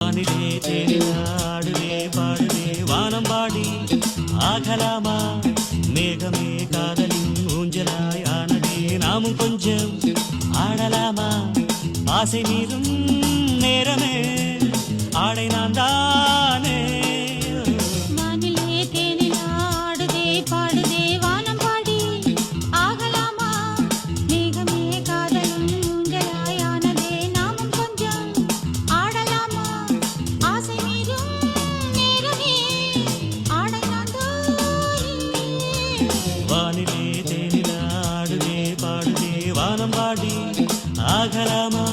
வானிலே தேனிலாடுதே பாடுதே வானம் பாடி ஆகலாமா மேகமே காதலின் ஊஞ்சலாய் ஆனதே நாமும் கொஞ்சம் ஆடலாமா ஆசை மீதும் நேரமே ஆடை நான் தானே வானிலே தேனிலாடுதே பாடுதே வானம் பாடி ஆகலாமா மேகமே காதலும் ஊஞ்சலாய் ஆனதே நாமும் கொஞ்சம் ஆடலாமா ஆசை மீதும் நேரமே ஆடை நான் தானே வானிலே தேனிலாடுதே பாடுதே வானம் பாடி ஆகலாமா